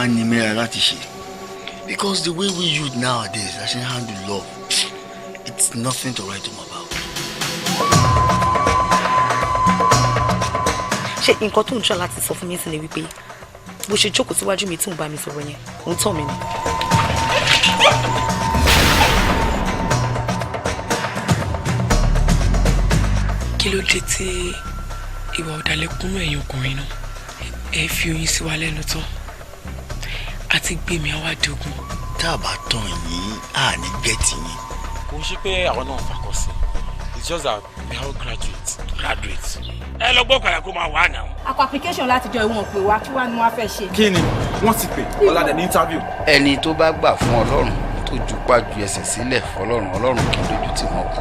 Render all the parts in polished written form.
máa ní mẹ́ra láti ṣe. Because the way we youth nowadays actually handle love, it's nothing to write home about. Ṣé nǹkan tó ń ṣe láti sọ fún mi sí ni wípé bó ṣe jókòó síwájú mi tó ń bá mi sọ̀rọ̀ yẹn ò ń tàn mí ni. Kí ló dé tí ìwà ọ̀dàlẹ̀ kúnnú ẹ̀yin ọkùnrin náà ẹ fi oyin sí wa lẹ́nu tán àti gbé mi àwa dogun. Tá a bá tán yín á ní gẹ́tì yín. Kò ṣe pé àwọn náà fàkọ sí. It's just that we are all graduates. Ẹ lọ gbọ́ kàyà kó máa wà náà. Àpò application láti jọ ìwọ̀n pé wá kí wá ni wọ́n fẹ́ ṣe. Kí ni wọ́n ti pè ọ̀làdẹ̀ ní interview. Ẹni tó bá gbà fún Ọlọ́run tó jupá ju ẹsẹ̀ sílẹ̀ fọlọ́run Ọlọ́run kì í dojú tì wọ́n kù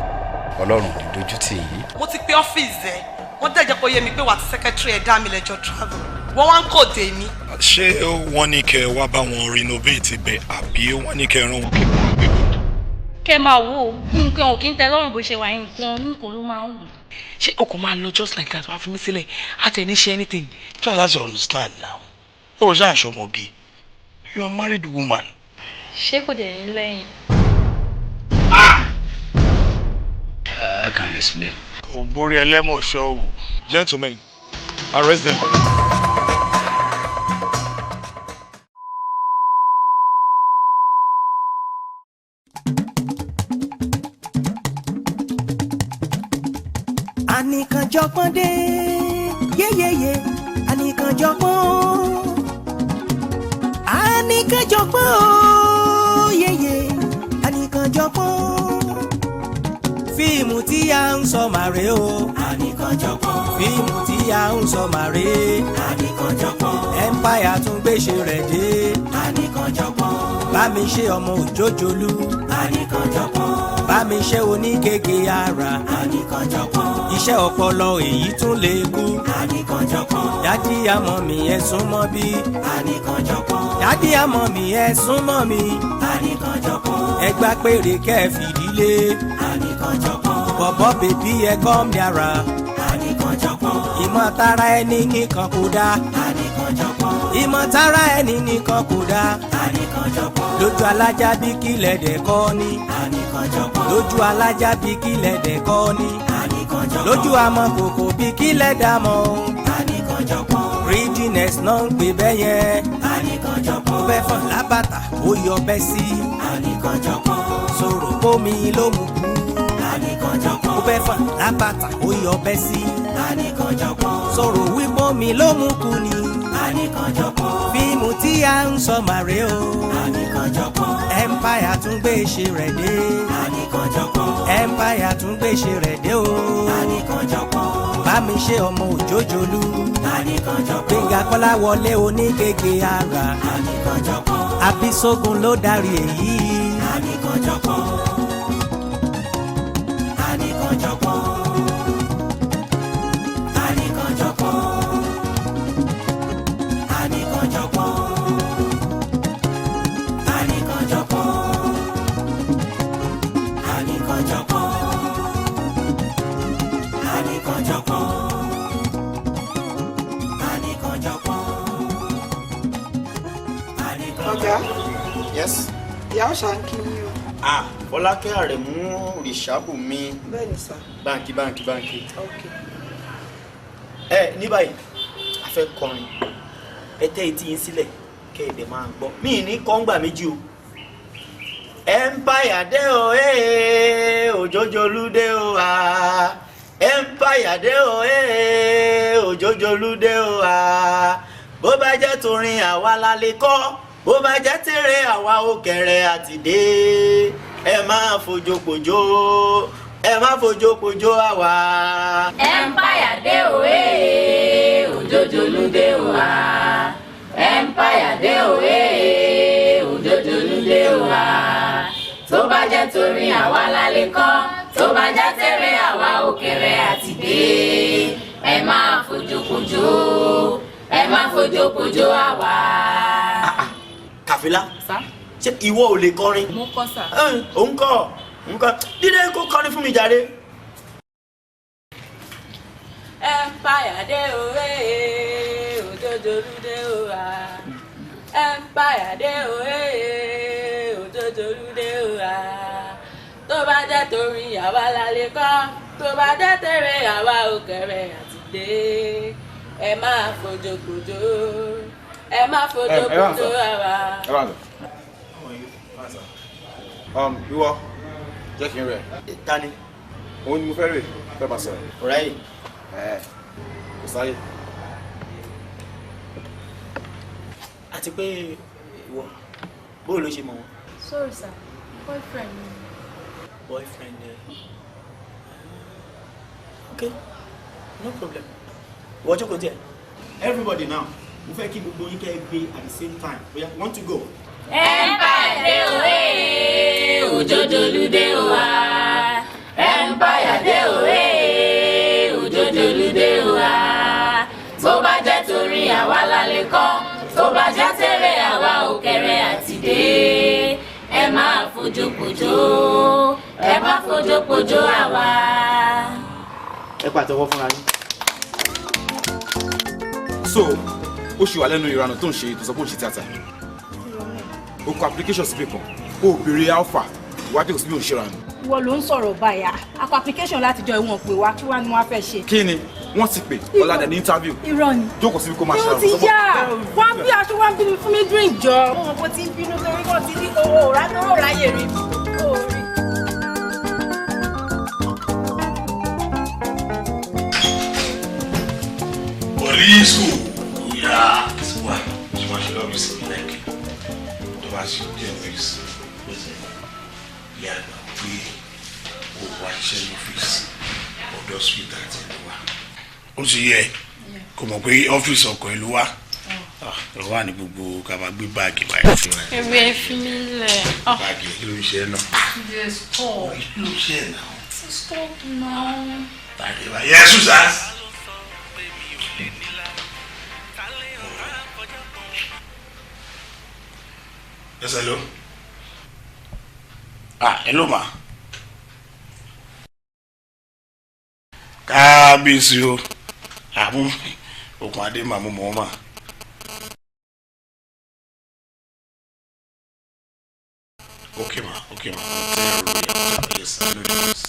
Ọlọ́run kì í dojú tì yín. Mo ti pe ọ́fíìsì ẹ̀ wọ́n dẹ̀jẹ̀ kó yé mi pé wà á ti secretary ẹ̀ dá mi lẹ́jọ́ travel wọ́n wá ń kò dé mi. Ṣé wọ́n ní kẹ́ wá bá wọn renovate ibẹ̀ àbí wọ́n ní kẹ́ rán wọn kí wọ́n gbé? Kẹ́ máa wò ó nǹkan ò kí ń tẹ́ lọ́rùn bó ṣe wà nǹkan nǹkan ló máa ń wù. Ṣé o kò máa lọ just like that wá fi mí sílẹ̀ àti ẹni ṣe anything? Try to understand now. Ó ṣe àṣọmọ̀gì. You are a married woman. Ṣé kò dẹ̀ ní lẹ́yìn? I can explain. Ògbórí ẹlẹ́mọ̀ ṣọ́wù. Gentlemen, arrest them. Anikanjopon dé, yeyeye, Anikanjopon. Anikanjopon, yeye, Anikanjopon. Fíìmù tí a ń sọ màrè o. Anikanjopon. Fíìmù tí a ń sọ màrè. Anikanjopon. Empire tún gbéṣẹ́ rẹ̀ dé. Anikanjopon. Bá mi ṣe ọmọ òjòjòlú. Anikanjopon. Bá mi ṣe onígègé ara. Anikanjopon. Iṣẹ́ ọpọlọ èyí tún lè kú. Anikanjopon. Dádì àmọ́ mi ẹ súnmọ́ bí. Anikanjopon. Dádì àmọ́ mi ẹ súnmọ́ mi. Anikanjopon. Ẹ gbá péré kẹ́ fìdílé. Anikanjopon. Bọ̀bọ̀ bèbí ẹ gọ́ mi ara. Anikanjopon. Ìmọ̀tara ẹni nìkan kò dá. Anikanjopon. Ìmọ̀tara ẹni nìkan kò dá. Anikanjopon. Lójú alájà bí kílẹ̀ dẹ̀ kọ́ ni. Anikanjopon. Lójú alájà bí kílẹ̀ dẹ̀ kọ́ ni. Anikanjopon. Lójú amọ̀kòkò bí kílẹ̀ dà mọ́. Anikanjopon. Greediness náà ń pè bẹ́yẹn. Anikanjopon. Ó bẹ́ fọ̀n lábàtà ó yọ bẹ́ sí. Anikanjopon. Sọ̀rọ̀ bómi ló mú kú. Anikanjopon. Ó bẹ́ fọ̀n lábàtà ó yọ bẹ́ sí. Anikanjopon. Sọ̀rọ̀ wí bómi ló mú kú ni. Anikanjopon. Fíìmù tí a ń sọ màrè o. Anikanjopon. Empire tún gbéṣẹ́ rẹ̀ dé. Anikanjopon. Empire tún gbéṣẹ́ rẹ̀ dé o. Anikanjopon. Bá mi ṣe ọmọ òjòjòlú. Anikanjopon. Gbénga Kọ́láwọlé onígègé ara. Anikanjopon. Abísógun ló darí èyí. Anikanjopon. Anikanjopon. Anikanjopon. Anikanjopon. Anikanjopon. Anikanjopon. Anikanjopon. Anikanjopon. Ọ̀gá. Yes. Ìyá ọ̀sà ń kí yín o. Fọlákẹ́ Àrẹ̀mú Òrìṣàbùnmi. Bẹ́ẹ̀ni sà. Báǹkì. Ok. Ní báyìí, a fẹ́ kọrin. Ẹ tẹ́ etí yín sílẹ̀ kẹ́ ẹ dẹ̀ máa gbọ́. Mi ní kọ́ngbà méjì o. Empire dé o, òjòjòlú dé o, Empire dé o, òjòjòlú dé o, bó bá jẹ́ torin àwa la lè kọ́, bó bá jẹ́ tèrè àwa ó kẹrẹ àti dé. Ẹ máa fojòpòjò, ẹ máa fojòpòjò àwa. Empire dé o, òjòjòlú dé o, Empire dé o, òjòjòlú dé o, tó bá jẹ́ torin àwa la lè kọ́, tó bá jẹ́ tèrè àwa ó kẹrẹ àti dé. Ẹ máa fojòpòjò, ẹ máa fojòpòjò àwa. Kàfílà, ṣé ìwọ ò lè kọrin? Mo kọ́ sà. Òun kọ́. Dídé kó kọrin fún mi jàre. Empire dé o, òjòjòlú dé o, Empire dé o òjòjòlú dé o tó bá jẹ́ torí àwa la lè kọ́ tó bá jẹ́ tèrè àwa òkèrè àti dé ẹ máa fojòkòjò àwa. Ìwọ jẹ́ kí n rẹ̀. Tani. Òun ni mo fẹ́ rè fẹ́ bá sọ̀rọ̀. Ọ̀rẹ́ yìí. Kò sáyé. Àti pé ìwọ bó ló ṣe mọ̀ wọ́n. Sorry sir, boyfriend mi. Boyfriend okay, no problem. Ìwọ jókòó tiẹ̀. Everybody now, mo fẹ́ kí gbogbo yín kẹ́ gbé at the same time. Oya, want to go. Empire dé o òjòjòlú dé o Empire dé o òjòjòlú dé o tó bá jẹ́ torí àwa la lè kọ́ tó bá jẹ́ tèrè àwa òkèrè àti dé ẹ máa fojòkòjò àwa. Ẹ pàtẹ́wọ́ fúnra yín. So ó ṣì wà lẹ́nu ìranù tó ń ṣe ìtòsọ́pọ̀ òṣì tíátà. O kọ application síbẹ̀ kan o béèrè alpha ìwádìí kò sí bí o ṣe ra nù. Ìwọ ló ń sọ̀rọ̀ báyà akọ application látijọ́ ìwọ̀n pé wá kí wá ni wọ́n fẹ́ ṣe. Kí ni wọ́n ti pè ọ̀làdẹ̀ ní interview. Irọ́ ni. Jókòó síbi kó máa ṣe àrùn. Yóò ti yá wá bí aṣọ wá bí mi fún mi drink jọ. Mo mọ̀ bó ti ń bínú torí wọ́n ti ní owó ráyè rí mi. Police yeah. Why? She wants to love you so like the last few days. Yeah, we watch your office or those with that anyway. Also, yeah, come on, we office or Koilua. Ah, one bubu kama gbé báàgì báyìí. Ewé fi mí lẹ̀. Báàgì kí ló ń ṣe náà? Yes, stop. Kí ló ń ṣe náà? Stop now. Báàgì báyìí. Yes, Susan. Yes, hello. Hello, ma. Kábíyèsí o. Àmú okùn adé màmú mọ́ mà. Okay, ma. Yes, I know this.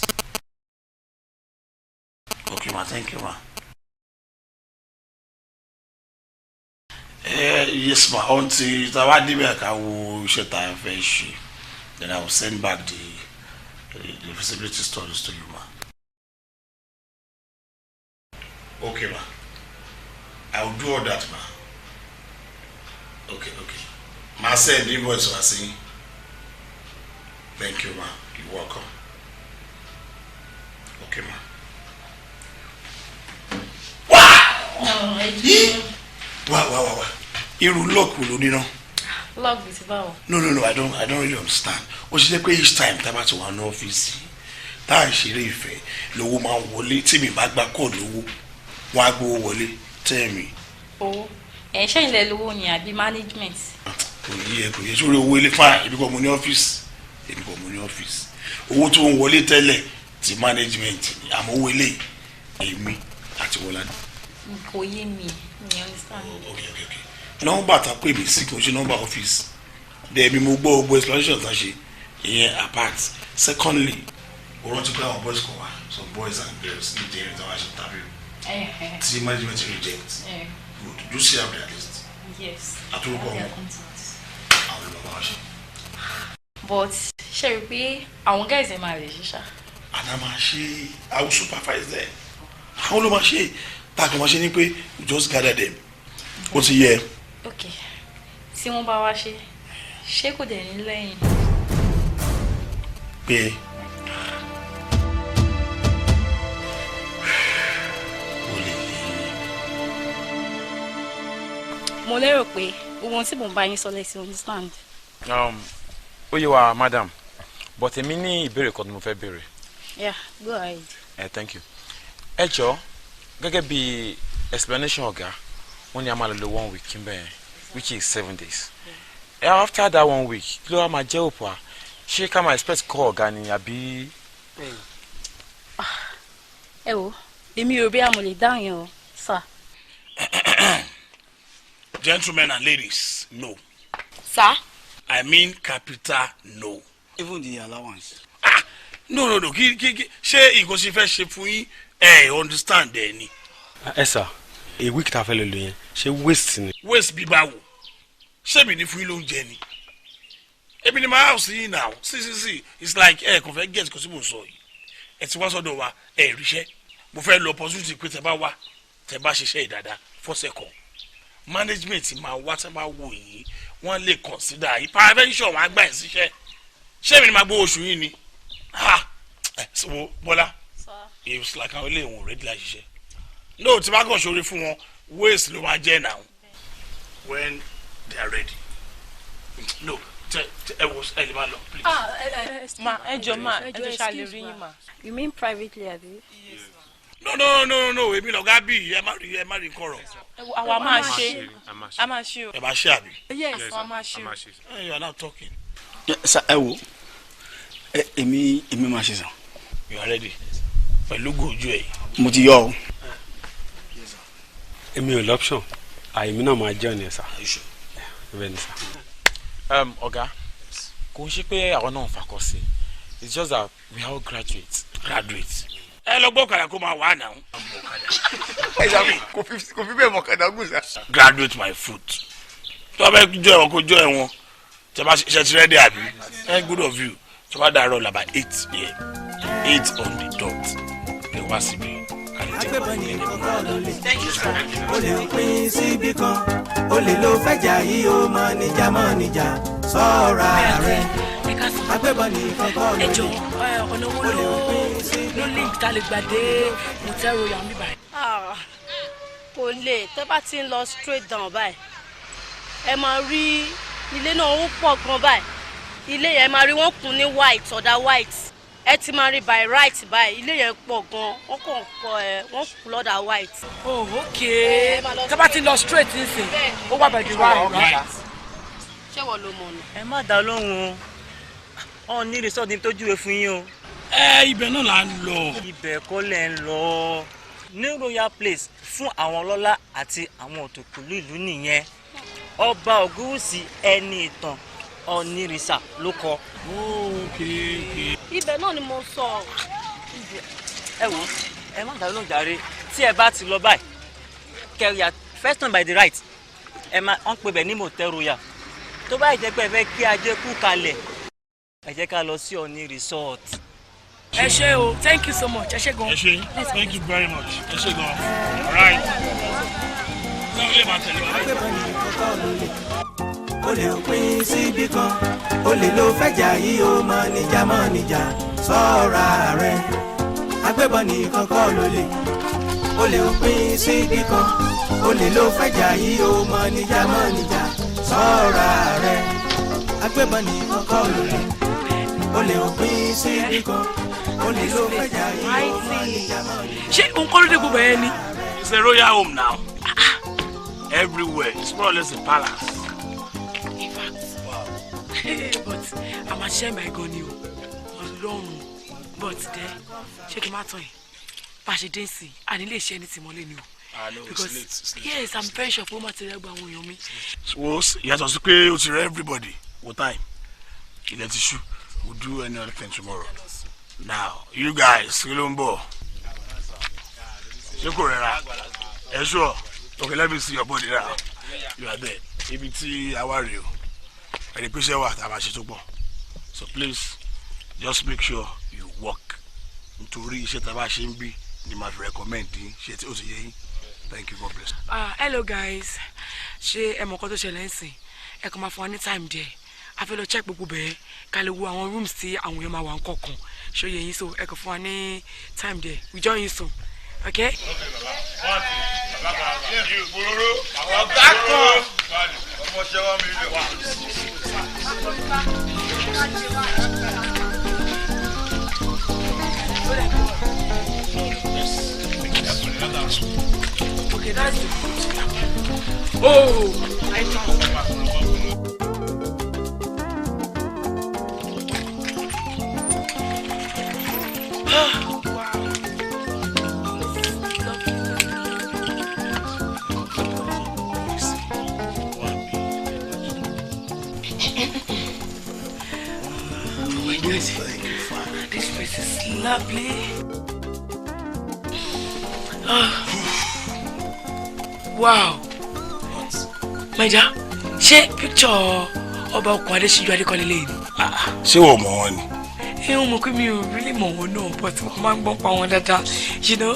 Okay, ma. Thank you, ma. Yes, ma. Until Tawa Dibek, I will shut down fish. Then I will send back the feasibility studies to you, ma. Okay, ma. I will do all that, ma. Okay. Ma send invoice for us. Thank you, ma. You're welcome. Okay, ma. Wow! Wow. Irú lock wo ló ní ná? Lock bí ti báwo? No, I don't really understand. Ó ṣe jẹ́ pé each time tá bá ti wà ní ọ́fíìsì, tá à ń ṣeré ìfẹ́, lówó máa ń wọlé, tí mi bá gba kóòdù owó, wọ́n á gbówó wọlé, tell me. Owó? Ṣé ilẹ̀ lówó ni àbí management? Kò yẹ sórí owó ilé fáà, èmi kò mú ní ọ́fíìsì. Owó tó ń wọlé tẹ́lẹ̀ ti management ni, àmọ́ owó ilé èmi àti Wọládé. Kò yé mi, mi understand. Okay. Nọ́mbà tá pè mí sí kò ṣe nọ́mbà ọ́fíìsì. Dẹ̀bi mo gbọ́ gbogbo explanation tán ṣe ìyẹn apart. Secondly, o rántí pé àwọn boys kan wà, some boys and girls ní ìdí ẹ̀rìn tí wọ́n á ṣe interview. Tí management reject. Good. Do you see how they are list? Yes. Àtúrúkọ wọn. Àwọn olùbàbà wa ṣe. But ṣe rí pé àwọn guys ẹ̀ máa lè ṣe ṣá. Àná máa ṣe, I will supervise them. Àwọn ló máa ṣe, táàkì máa ṣe ni pé we just gather them. Ó ti yẹ. Okay. Tí wọ́n bá wá ṣé kò dẹ̀ ní lẹ́yìn. Pé mo lérò pé ohun tí mò ń bá yín sọ lẹ́sìn understand. Ó yé wa madam, but èmi ní ìbéèrè kan tí mo fẹ́ béèrè. Yeah, go ahead. Thank you. Ẹ jọ̀ọ́, gẹ́gẹ́ bí explanation ọ̀gá, wọ́n ní a máa lò 1 week kí n bẹ́ẹ̀, which is 7 days. After that 1 week, kí ló wá máa jẹ́ òpó à? Ṣé ká máa expect kọ́ ọ̀gá ni àbí? Ẹ wo, èmi ò bí àmọ̀ lè dáhùn yẹn o, sir. Gentlemen and ladies, no. Sir? I mean capital no. Even the allowance. No. Ṣé ìgò ṣe fẹ́ ṣe fún yín understand ẹ ni. Sir, a week ta fẹ́ lò yẹn ṣe waste ni. Waste bí báwo? Ṣé mi ní fún yín lóúnjẹ ni? Ebi ni my house yìí now. See, it's like kò fẹ́ get kò sí mo sọ yìí. Ẹ ti wá sọ́dọ̀ wa ríṣẹ́. Mo fẹ́ lo opportunity pé tẹ́ bá wá tẹ́ bá ṣiṣẹ́ ìdàdà for second. Management máa wá tẹ́ bá wò yín wọ́n lè consider hypervention wọn á gbà ẹ̀ síṣẹ́. Ṣé mi ni máa gbọ́ oṣù yìí ni? So Bọ́lá, it's like àwọn ilé ìwọ̀n ready láti ṣiṣẹ́. No, tí bá kàn ṣoore fún wọn waste ló máa jẹ́ now when they are ready. No, ẹ lè máa lọ please. Ma, ẹ jọ̀ọ́ ṣá lè rí yín ma. You mean privately, abi? Yes. No. Èmi lọ̀gá bí ẹ má rí kọ̀rọ̀. Àwa máa ṣe. A máa ṣe o. Ẹ máa ṣe àbí? Yes, a máa ṣe o. You are not talking. Sir, ẹ wo. Èmi máa ṣe sàn. You are ready? Pẹ̀lú gojú ẹ̀. Mo ti yọ o. Èmi ò l'option. Èmi náà máa jẹ́ ọ̀nà ẹ̀ sà. Bẹ́ẹ̀ ni sà. Ọ̀gá, kò ń ṣe pé àwọn náà fakọ sí. It's just that we are all graduates. Ẹ lọ gbọ́ ọ̀kadà kó máa wà náà. Kò fi bẹ́ẹ̀ mọ̀ ọ̀kadà gùn sà. Graduate my foot. Tó bá bẹ jọ ẹ̀wọ̀n kó jọ ẹ̀wọ̀n. Tẹ bá ṣe ti ready àbí? Good of you. Tó bá dàrọ̀ làbà 8 p.m. 8 on the dot. Ẹ wá síbi. Agbébọn ní kọ́kọ́ ló lè. O lè pín síbi kan. O lè lo fẹ́jà yìí o mọ níjà sọ́ra rẹ̀. Agbébọn ní kọ́kọ́ ló lè. Ẹjọ́ ọ̀nà wo ló link tá lè gbàdé mọ̀tẹ́rù yà mí báyìí. Kò lè tẹ́ bá ti ń lọ straight down báyìí. Ẹ máa rí ilé náà ó pọ̀ gan báyìí. Ilé yẹn máa rí wọ́n kùn ní white ọ̀dà white. Ẹ ti máa rí by right báyìí. Ilé yẹn pọ̀ gan. Wọ́n kàn kọ́ wọ́n kùn lọ́dà white. Oh, okay. Tẹ́ bá ti lọ straight nísìn. Ó wà by the right. Ṣé wọ́n ló mọ̀ ni? Ẹ má dá lóhùn o. Ní resort ní tó júwe fún yín o. Ibẹ̀ náà là ń lọ. Ibẹ̀ kọ́ lẹ̀ ń lọ. Ní royal place fún àwọn ọlọ́lá àti àwọn òtòkùlú ìlú nìyẹn. Ọba Ògúnwùsì ẹni ìtàn Onírìṣà ló kọ. Ibẹ̀ náà ni mo sọ. Ẹ wò ẹ má dá lóhùn jàre. Tí ẹ bá ti lọ báyìí kẹrìà first one by the right ẹ máa ń pè bẹ̀ ní motel royal. Tó bá jẹ́ pé ẹ fẹ́ kí ajé kú kalẹ̀ ẹ jẹ́ ká lọ sí Oni resort. Ẹ ṣé o, thank you so much. Ẹ ṣé gan. Ẹ ṣé, thank you very much. Ẹ ṣé gan. All right. Ṣé máa tẹ̀lé wa? Agbébọn ní kọ́kọ́ ló lè. O lè pín síbi kan. O lè lo fẹ́jà yìí o mọ níjà sọ́ra rẹ̀. Agbébọn ní kọ́kọ́ ló lè. O lè pín síbi kan. O lè lo fẹ́jà yìí o mọ níjà sọ́ra rẹ̀. Agbébọn ní kọ́kọ́ ló lè. O lè pín síbi kan. O lè lo fẹ́jà yìí o mọ níjà Ṣé òun kọ́ ló dé gbogbo ẹ ni? It's a royal home now. Everywhere. It's more or less a palace. In fact, wow. But I'm ashamed by God ni o. Ọlọ́run. But there, ṣé kí n má tán yìí? Bá ṣe dé sí, a ní lè ṣe ẹni tí mo lé ni o. Because it's late. Yes, I'm very sure pé ó máa ti rẹ́ gba àwọn èèyàn mi. So, yàtọ̀ sí pé o ti rẹ́ everybody. What time? Ilẹ̀ ti ṣú. We'll do any other thing tomorrow. Now, you guys, kí ló ń bọ̀? Ṣé kò rẹra? Ẹ sure? Okay, let me see your body now. You are there. Ibi tí a wá rèé o. Ẹni pé ṣé wà tá a máa ṣe tó pọ̀. So please, just make sure you work. Nítorí iṣẹ́ tá a bá ṣe ń bí ni màá fi recommend yín. Ṣé tí ó ti yé yín? Thank you, God bless. Hello guys. Ṣé ẹ mọ̀ nǹkan tó ṣẹlẹ̀ ń sìn? Ẹ kàn máa fún wa ní time díẹ̀. A fẹ́ lọ check gbogbo bẹ́ẹ̀ ká lè wo àwọn rooms tí àwọn èèyàn máa wà ń kọ̀ọ̀kan. Ṣé ó yé yín so ẹ kàn fún wa ní time díẹ̀. We join you soon. Okay? Okay, that's it. Oh, I trust. Thank you, fine. This place is lovely. Wow. What? My dear, ṣé picture ọba ọkùn Adéṣíjú Adékọ́lé lẹ́yìn? Ṣé wọ́n mọ̀ wọ́n ni? Ẹ ń mọ̀ pé mi ò really mọ̀ wọ́n náà, but mo máa ń gbọ́n pa wọn dáadáa, you know.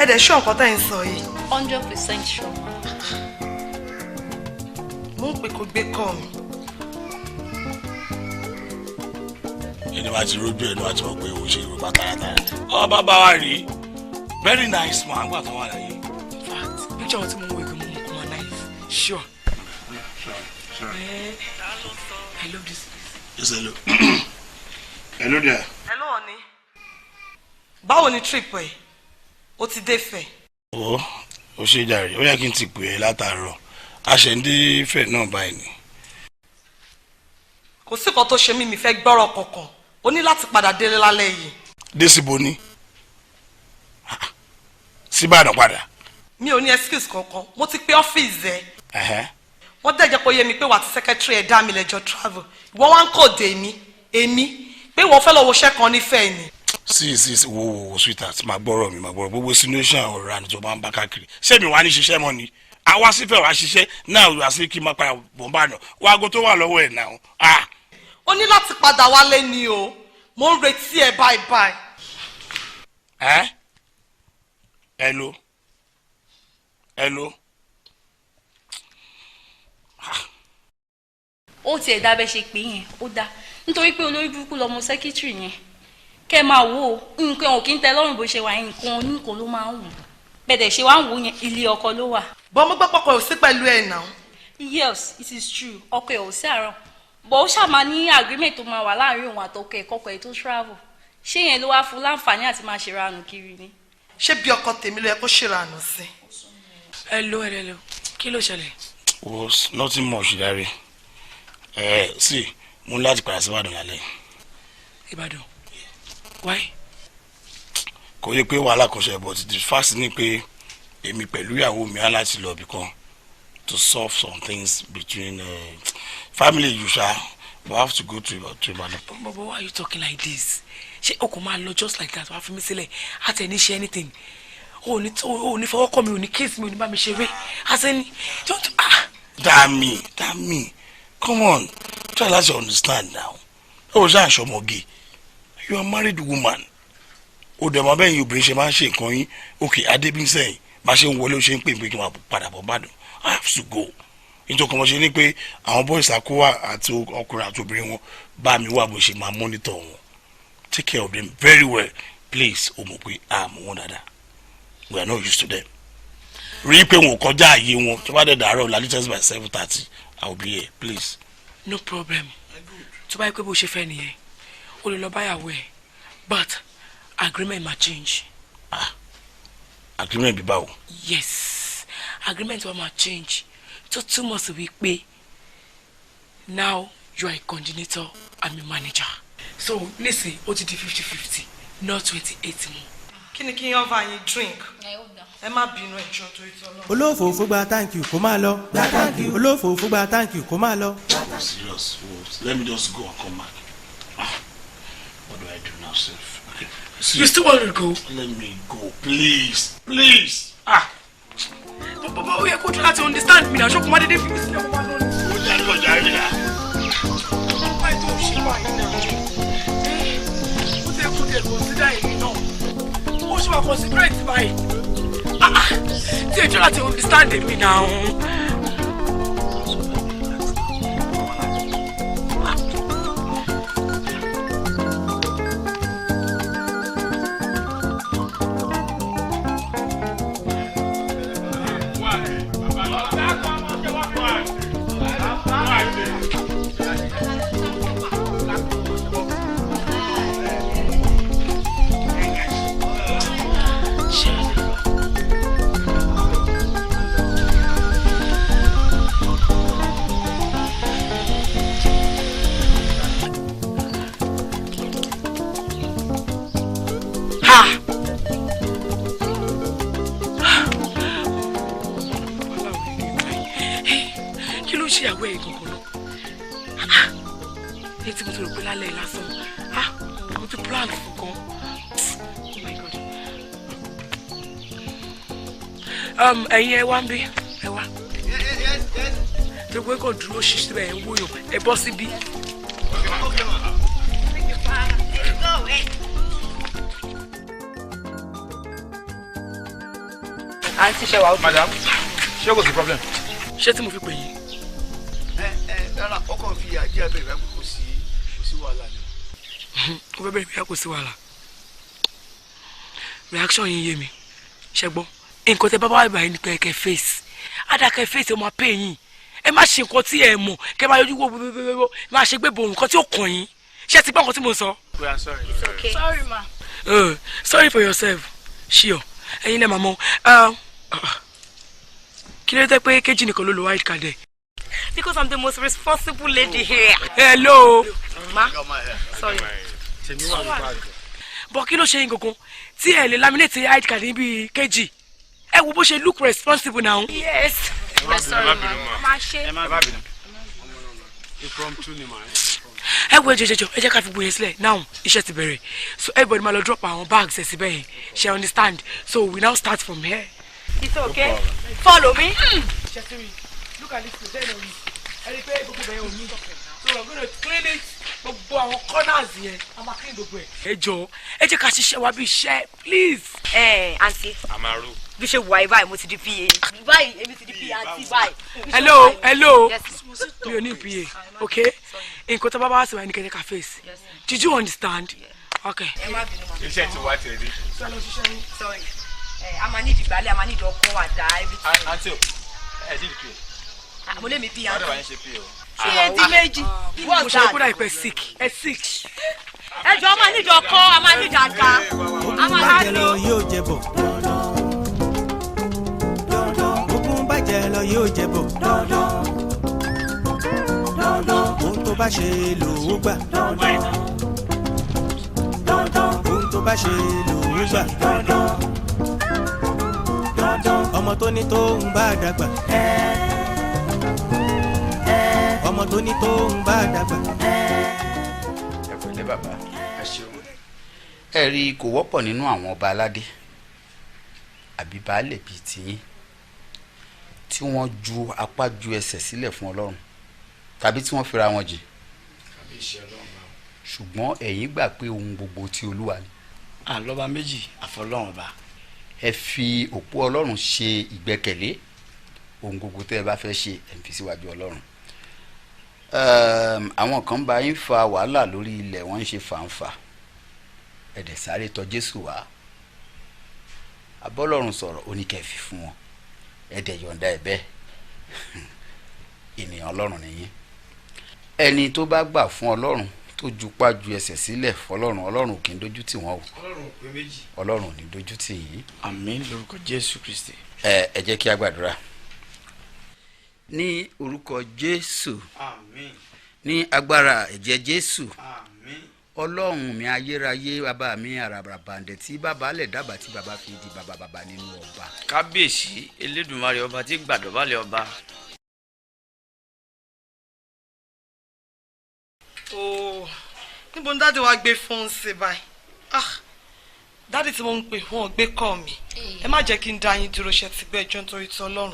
Ẹ dẹ̀ ṣọ́ nǹkan tẹ́ ń sọ yìí. 100% sure. Mo ń pè kó gbé kọ́ mi. Ẹni bá ti rójú ẹ̀ ló wá ti mọ̀ pé òun ṣe Yorùbá tààràtàrà. Ọba bá wa rí. Very nice man, gbà tó wà láyé. In fact, picture wọn tí mo ń wo igi mo kọ́ máa nice. Sure. Sure. I love this place. Yes, hello. Hello there. Hello, honey. Báwo ni trip ẹ? Ó ti dé Ifẹ̀. Ó ṣe jàre, ó yẹ kí n ti pè é látàárọ̀. A ṣe ń dé Ifẹ̀ náà báyìí ni. Kò sí nǹkan tó ṣe mí mi fẹ́ gbọ́rọ̀ kankan. O ní láti padà délé lálẹ́ yìí. Dé síbo ni? Síbàdàn padà. Mi ò ní excuse kankan. Mo ti pé ọ́fíìsì ẹ. Wọ́n dẹ̀ jẹ́ kó yé mi pé wà tí secretary ẹ̀ dá mi lẹ́jọ́ travel. Ìwọ wá ń kòdè èmi pé wọ́n fẹ́ lọ wo iṣẹ́ kan nífẹ̀ẹ́ ni. Sí wo sweetheart máa gbọ́rọ̀ mi máa gbọ́rọ̀ gbogbo insinuation ọ̀rọ̀ àni tó bá ń bá káàkiri ṣé mi wá ní ṣiṣẹ́ mọ́ ni àwa sífẹ̀ wá ṣiṣẹ́ náà wá sí kí n máa padà bọ̀ bá nà wá aago tó wà lọ́wọ́ ẹ̀ náà. O ní láti padà wálé ni o mo ń retí ẹ bye. Hello. Ó tiẹ̀ dá bẹ́ẹ̀ ṣe pé yẹn ó dá nítorí pé olórí burúkú lọmọ sẹ́kítírì yẹn kẹ́ máa wò ó nǹkan ò kí ń tẹ́ lọ́rùn bó ṣe wà yẹn nǹkan oníkan ló máa ń wù bẹ́ẹ̀ ṣe wá ń wò yẹn ilé ọkọ ló wà. bọ́ mo gbọ́ pọkọ ò sí pẹ̀lú ẹ̀ náà. Yes, it is true ọkọ ẹ̀ ò sí àárọ̀ bọ́ ó ṣàmà ní agreement tó máa wà láàrin òun àtọkọ ẹ̀ kọkọ ẹ̀ tó travel ṣé yẹn ló wá fún láǹfààní àti máa ṣe ranù kiri ni. ṣé bí ọkọ tèmi ló yẹ kó ṣèrànù sí. Hello, kí ló ṣẹlẹ̀. Was nothing much dáre sí mo láti padà sí Ìbàdàn lálẹ́. Ìbàdàn why. Kò yẹ pé wàhálà kan ṣe but the fact ni pé èmi pẹ̀lú ìyàwó mi á láti lọ bìkan to solve some things between family you sha we have to go to Ìbàdàn. But why are you talking like this? Ṣé o kò máa lọ just like that wàá fi mí sílẹ̀ àti ẹni ṣe anything o ní fọwọ́ kọ́ mi ò ní kiss mi ò ní bá mi ṣeré àti don't. Damn me come on try to understand now. O ṣe àṣọmọge you are a married woman o dẹ̀ mọ́ bẹ́ẹ̀ yín obìnrin ṣe máa ń ṣe nǹkan yín okay adébínsẹ́yìn máa ṣe ń wọlé ó ṣe ń pè pé kí n máa padà bọ̀ Ìbàdàn I have to go nítorí kan mo ṣe ní pé àwọn boys àkówà àti ọkùnrin àti obìnrin wọn bá mi wà bó ṣe máa monitor wọn take care of them very well please o mọ̀ pé àmọ́ wọn dáadáa we are not used to them rí pé wọn ò kọjá àyè wọn tó bá dẹ̀ dàárọ̀ latest by 7:30 I will be here please. No problem tó bá yẹ pé bó ṣe fẹ́ nìyẹn o lè lọ báyàwó ẹ̀ but agreement ma change. Agreement bí báwo. Yes agreement wa ma change tó túmọ̀ sí wípé now you are a coordinator and a manager so listen ó ti di 50-50 not 28 mo. kí ni kí n yọ̀ǹba yín drink ẹ má bínú ẹjọ́ torí tọ́lọ́. olófòófó gba táǹkì kó máa lọ olófòófó gba táǹkì kó máa lọ. Serious let me just go and come back. What do I do now sef. Okay. See, you still want to go. Let me go please. But we are going to have to understand me now. Show come dey fi mi sílẹ̀ kó máa lọ. Ó jẹ́ àlọ́ jàre náà. Why don't she buy now? Ó ti kú dé consider èmi náà. Ó ṣe wá consider it by. Tí ẹ jọ láti understand me now. pẹ́ ìkọ̀kọ̀ náà ní tí mo ti rò pé lálẹ́ lásán mo ti plan fún gan. Oh my God. Ẹ̀yin ẹ wá ń bí ẹ wá tó gbé kò dúró ṣiṣẹ́ ẹ̀ ń wòyàn ẹ bọ́ síbí. àǹtí ṣe wà ó. madam ṣé kò sí problem. ṣé tí mo fi pè yín. rárá ọkọ fi àjẹ́ abẹ́rẹ́ rẹ̀ kò sí wàhálà ni. ó fẹ́ bẹ̀rẹ̀ bí kò sí wàhálà reaction yín yé mi ṣe gbọ́ nǹkan tẹ bá wà báyìí ní kẹ̀kẹ́ face àdàkẹ́ face ó máa pè yín ẹ má ṣe nǹkan tí ẹ mọ̀ kẹ́ máa yọjú wo máa ṣe gbé bo nǹkan tí ó kàn yín ṣé ti gbọ́ nǹkan tí mo sọ. we are sorry. It's okay. Sorry ma. Sorry for yourself ṣíọ ẹ̀yin lẹ́ẹ̀ máa mọ̀ kí ló dé pé kejì nìkan ló lo white card ẹ̀. Because I'm the most responsible lady here. Hello. Ma. Sorry. Bọ̀ kí ló ṣe yín gangan tí ẹ lè laminate white card níbi kejì ẹ wo bó ṣe look responsible now. Yes. Sorry ma. Ma ṣe. Ẹ wo ẹjọ ẹ jẹ́ ká fi gbóyè sílẹ̀ now iṣẹ́ ti bẹ̀rẹ̀ so everybody máa lọ drop àwọn bags ẹ̀ síbẹ̀ yẹn ṣe understand so we now start from here. It's okay. Follow me. Look at this place there no ẹni pé gbogbo bẹ̀rẹ̀ ò ní so we're gonna clean it gbogbo àwọn corners yẹn a máa clean gbogbo ẹ̀. Ẹ jọ ẹ jẹ́ ká ṣiṣẹ́ wa bí iṣẹ́ please. Aunty. Amaru. Bí ṣe wà yìí báyìí mo ti di PA. Báyìí èmi ti di PA àǹtí báyìí. Hello. Mi ò ní PA okay nǹkan tó bá bá wá sí wa ní kẹ́kẹ́ ká face did you understand. Okay. Iṣẹ́ ti wá tẹ̀ dé. Sorry. A máa ní ìdìgbàlẹ̀ a máa ní ìdọ̀kọ́ àdá everything. Àǹtí o ẹ dín ìpè. Mo lè mi PA. Wọ́n dẹ̀ wá ń ṣe PA o. Ṣé ẹ di méjì. Mo ṣe kó dà ìpẹ́ sick ẹ sick. Ẹ jọ a máa ní ìdọ̀kọ́ a máa ní ìdàgbà a máa bàjẹ́ lọ yóò jẹ bọ̀ ogun bàjẹ́ lọ yóò jẹ bọ̀ ohun tó bá ṣe lòó gbà ohun tó bá ṣe lòó gbà ọmọ tó ní tó ń bá dàgbà ọmọ tó ní tó ń bá dàgbà. ẹ pẹ̀lẹ́ bàbá ẹ ṣeun ẹ rí i kò wọ́pọ̀ nínú àwọn ọba aládé àbí baálẹ̀ bíi tiyín tí wọ́n ju apá ju ẹsẹ̀ sílẹ̀ fún ọlọ́run tàbí tí wọ́n fira wọn jìn ṣùgbọ́n ẹ̀yin gbà pé ohun gbogbo tí olúwa ni. àlọ́ba méjì àfọlọ́run ọba. ẹ fi òpó ọlọ́run ṣe ìgbẹ́kẹ̀lé ohun gbogbo tẹ́ ẹ bá fẹ́ ṣe ẹ̀ ń fi síwájú ọlọ́run. àwọn kan bá yín fa wàhálà lórí ilẹ̀ wọ́n ń ṣe fàǹfà ẹ̀dẹ̀ sáré tọ̀ Jésù wá abọ́lọ́run sọ̀rọ̀ oníkẹ́fì fún wọn ẹ̀dẹ̀ yọ̀ǹda ẹ̀ bẹ́ẹ̀ ènìyàn ọlọ́run nìyí ẹni tó bá gbà fún ọlọ́run tó jupá ju ẹsẹ̀ sílẹ̀ fọlọ́run ọlọ́run kì í dojú tì wọ́n o ọlọ́run ò ní dojú tì yín. àmín lórúkọ Jésù Kristi. ẹ jẹ́ kí a gbàdúrà ní orúkọ Jésù ní agbára ẹ̀jẹ̀ Jésù ọlọ́run mi ayérayé bàbá mi àràbàǹdẹ̀ tí bàbá lẹ̀ dábàá tí bàbá fi di bàbá nínú ọba. kábíyèsí elédùnmarè ọba tí gbàdọ̀bálẹ̀ ọba. níbo ni dáàdi wa gbé fóònù sí báyìí dáàdi tí mo ń pè wọn ò gbé kọ́ mi ẹ má jẹ́ kí n dá yín dúró ṣe ti gbẹ́ ẹjọ́ nítorí ti ọlọ́run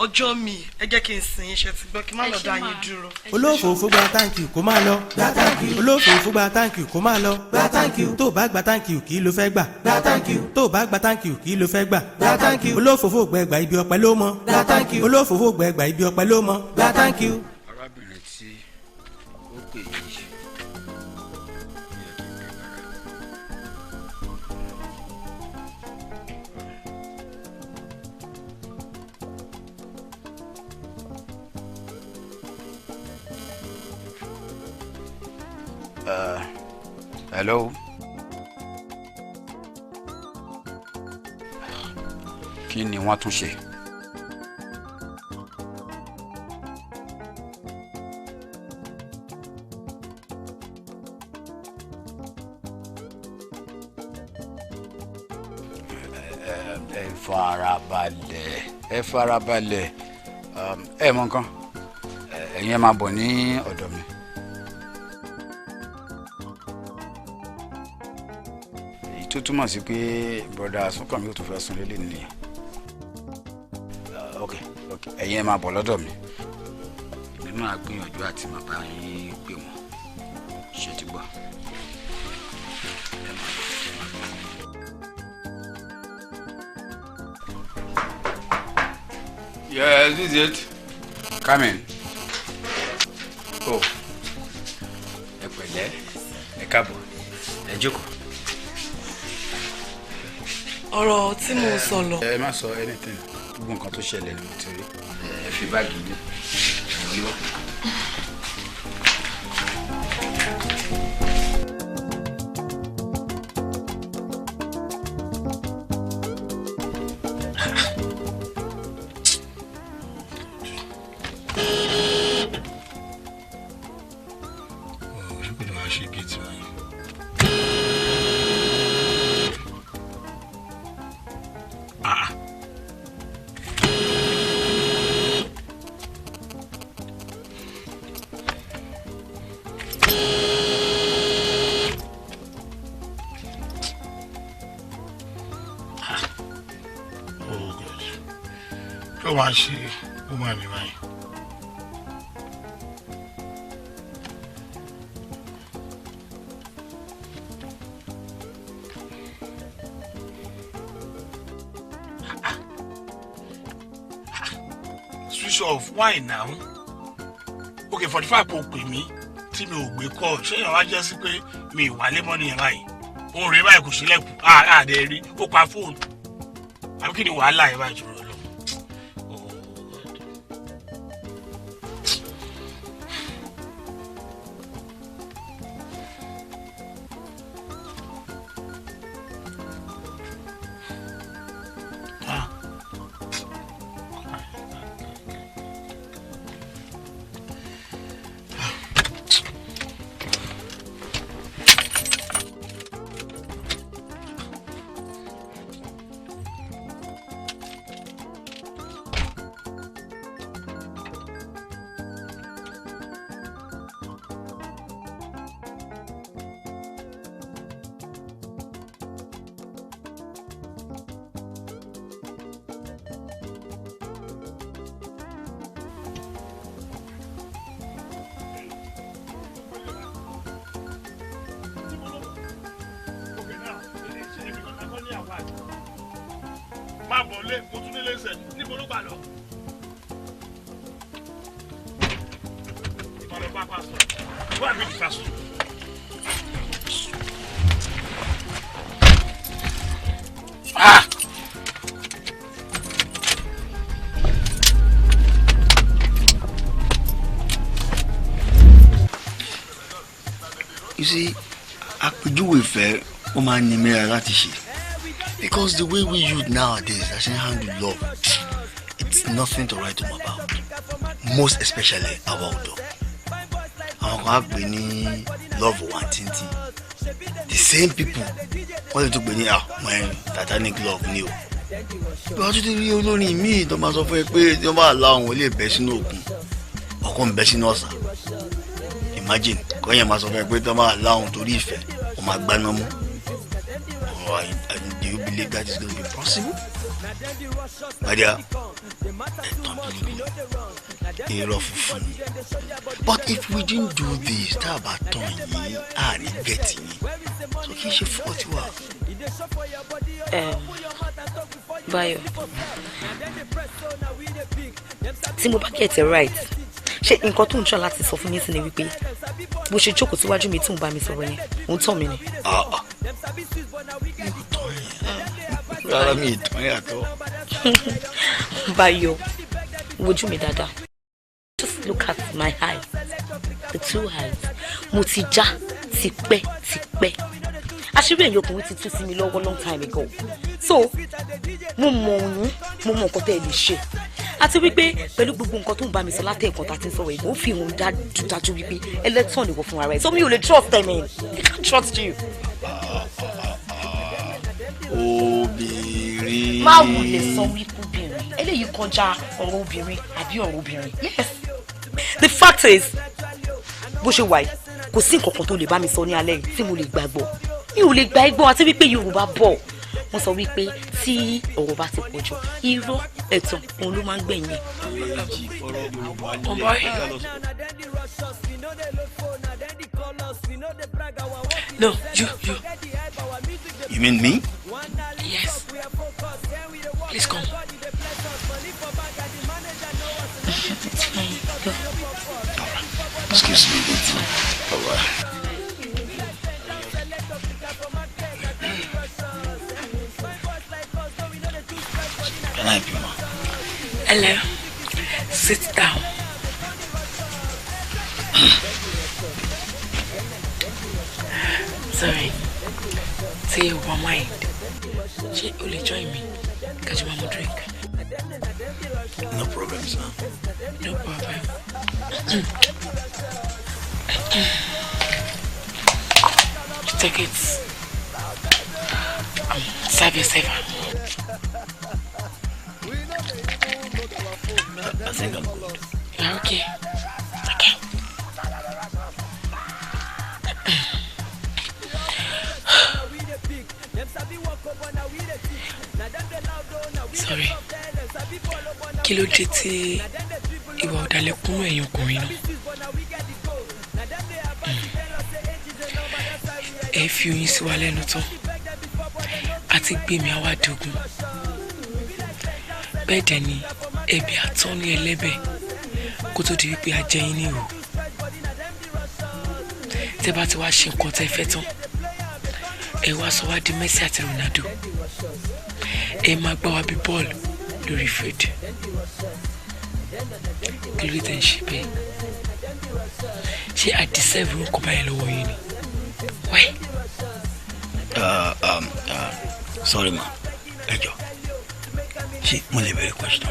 ọjọ́ mi ẹ jẹ́ kí n sìn yín ṣe ti gbọ́ kí n má lọ dá yín dúró. olófòófó gba táǹkì kó máa lọ gba táǹkì olófòófó gba táǹkì kó máa lọ gba táǹkì tó bá gba táǹkì kì í ló fẹ́ gbà gba táǹkì tó bá gba táǹkì kì í ló fẹ́ gbà gba táǹkì olófòófó gbẹgbà ibi ọpẹ́ ló mọ gba táǹkì olófòófó gbẹgbà ibi ọpẹ́ ló mọ gba táǹkì. arábìnrin tí ó pè yìí hello. kí ni wọ́n tún ṣe. ẹ farabalẹ̀ ẹ mọ nǹkan ẹ ẹ̀yin ẹ máa bọ̀ ní ọ̀dọ̀ mi. èyí tó túmọ̀ sí pé broda Súnkànmí ò tún fẹ́ sun lélẹ̀ nìyẹn. ok ẹ̀yin ẹ máa bọ̀ lọ́dọ̀ mi. èmi máa gbìyànjú àti máa bá yín pè wọ́n ṣe ti gbọ́. Yes, this is it. Come in. Oh. Ẹ pẹ̀lẹ́, ẹ káàbọ̀, ẹ jókòó. Ọ̀rọ̀ tí mo sọ lọ. Ẹ má sọ anything. Gbogbo nǹkan tó ṣẹlẹ̀ ni mo ti rí. Ẹ fi báàgì yín. Wá ṣe woman mi báyìí. Switch off, why now? Okay, 45 kò pè mí tí mi ò gbé call. Ṣé èèyàn wá jẹ́ sí pé mi ì wálé mọ́ nìyẹn báyìí? Òun rèé báyìí kò sílẹ̀kùn. Àdé rí, ó pa fóònù. Àbí kí ni wàhálà ẹ̀ báyìí jùlọ? You see, àpèjúwe ìfẹ́ ó máa ń ní mẹ́ra láti ṣe because the way we youth nowadays actually handle love, it's nothing to write home about, most especially our ọ̀dọ́. Àwọn kan á pè ní love wantinti, the same people wọ́n lè tún pè ní my satanic love ni o. bí wọ́n tún ti rí olórin míì tó máa sọ fún ẹ pé tí wọ́n bá la òun lè bẹ́ sínú òkun ọkọ ń bẹ́ sínú ọ̀sà. Imagine kọ́ yẹn máa sọ fún ẹ pé tí wọ́n bá la òun torí ìfẹ́ wọ́n máa gbaná mú. Do you believe that is going to be possible? Maria, but if we didn't do this, that about turn ye and getting it. So he should 41. Bayo, tí mo bá get it right. Ṣé nǹkan tó ń try láti sọ fún mi sí ni wípé bó ṣe jókòó síwájú mi tí ń bá mi sọ̀rọ̀ yẹn ó ń tàn mí ni. Rárá mi ìtàn yàtọ̀. Bayo, wojú mi dáadáa. Just look at my eyes, the two eyes. Mo ti já tipẹ́. Àṣírí ẹ̀yin ọkùnrin ti tú sí mi lọ́wọ́ long time ago. So, mo mọ̀ oyún, mo mọ̀ nǹkan tẹ́ ẹ lè ṣe. Àti wípé pẹ̀lú gbogbo nǹkan tó ń bá mi sọ látẹ̀ nǹkan tá a ti ń sọ̀rọ̀ ìbò ó fi hàn dájú wípé ẹlẹ́tàn ni wọ́n fún ara ẹ̀. So mi ò lè trust them in. I can't trust you. Obìnrin. Má wulẹ̀ sọ wípé obìnrin. Eléyìí kọjá ọ̀rọ̀ obìnrin àbí ọ̀rọ̀ obìnrin. Yes. The fact is, bó ṣe wà yìí, kò sí nǹkan kan tó lè bá mi sọ ní alẹ́ yìí tí mo lè gbàgbọ́. Mi ò lè gba ẹgbọ́n àti wípé Yorùbá bọ̀. Wọ́n sọ wípé tí ọ̀rọ̀ bá ti pọ̀ jù, irọ́ ẹ̀tàn òun ló máa ń gbẹ̀yìn ẹ̀. No, you. You mean me? Yes. Please come. Excuse me. All right. Can I help you, ma? Hello. Sit down. Sorry. Say you won't mind. She only join me. Catch you one more drink. No problem, sir. No problem. Take it. Serve yourself. I think I'm good. You're okay. Okay. Sorry. Kí ló dé tí ìwà ọ̀dàlẹ̀ kúnnú ẹ̀yin ọkùnrin náà? Ẹ fi oyin sí wa lẹ́nu tán àti gbèmí àwàdógún. Bẹ́ẹ̀ dẹ̀ ni ẹ̀bí àtọ́ ní ẹlẹ́bẹ̀ kó tó di wípé a jẹ yín ní ìhò. Tẹ́ bá ti wá ṣe nǹkan tẹ́ fẹ́ tán, ẹ wá sọ wá di Messi àti Ronaldo. Ẹ máa gbá wa bí bọ́ọ̀lù lórí field. Kí ló dé ń ṣe bẹ́ẹ̀? Ṣé àdìsẹ́ẹ̀fù ń kọ́ báyìí lọ́wọ́ yín ni? Wẹ́. Sorry, ma. Ejo. Ṣé mo lè béèrè question?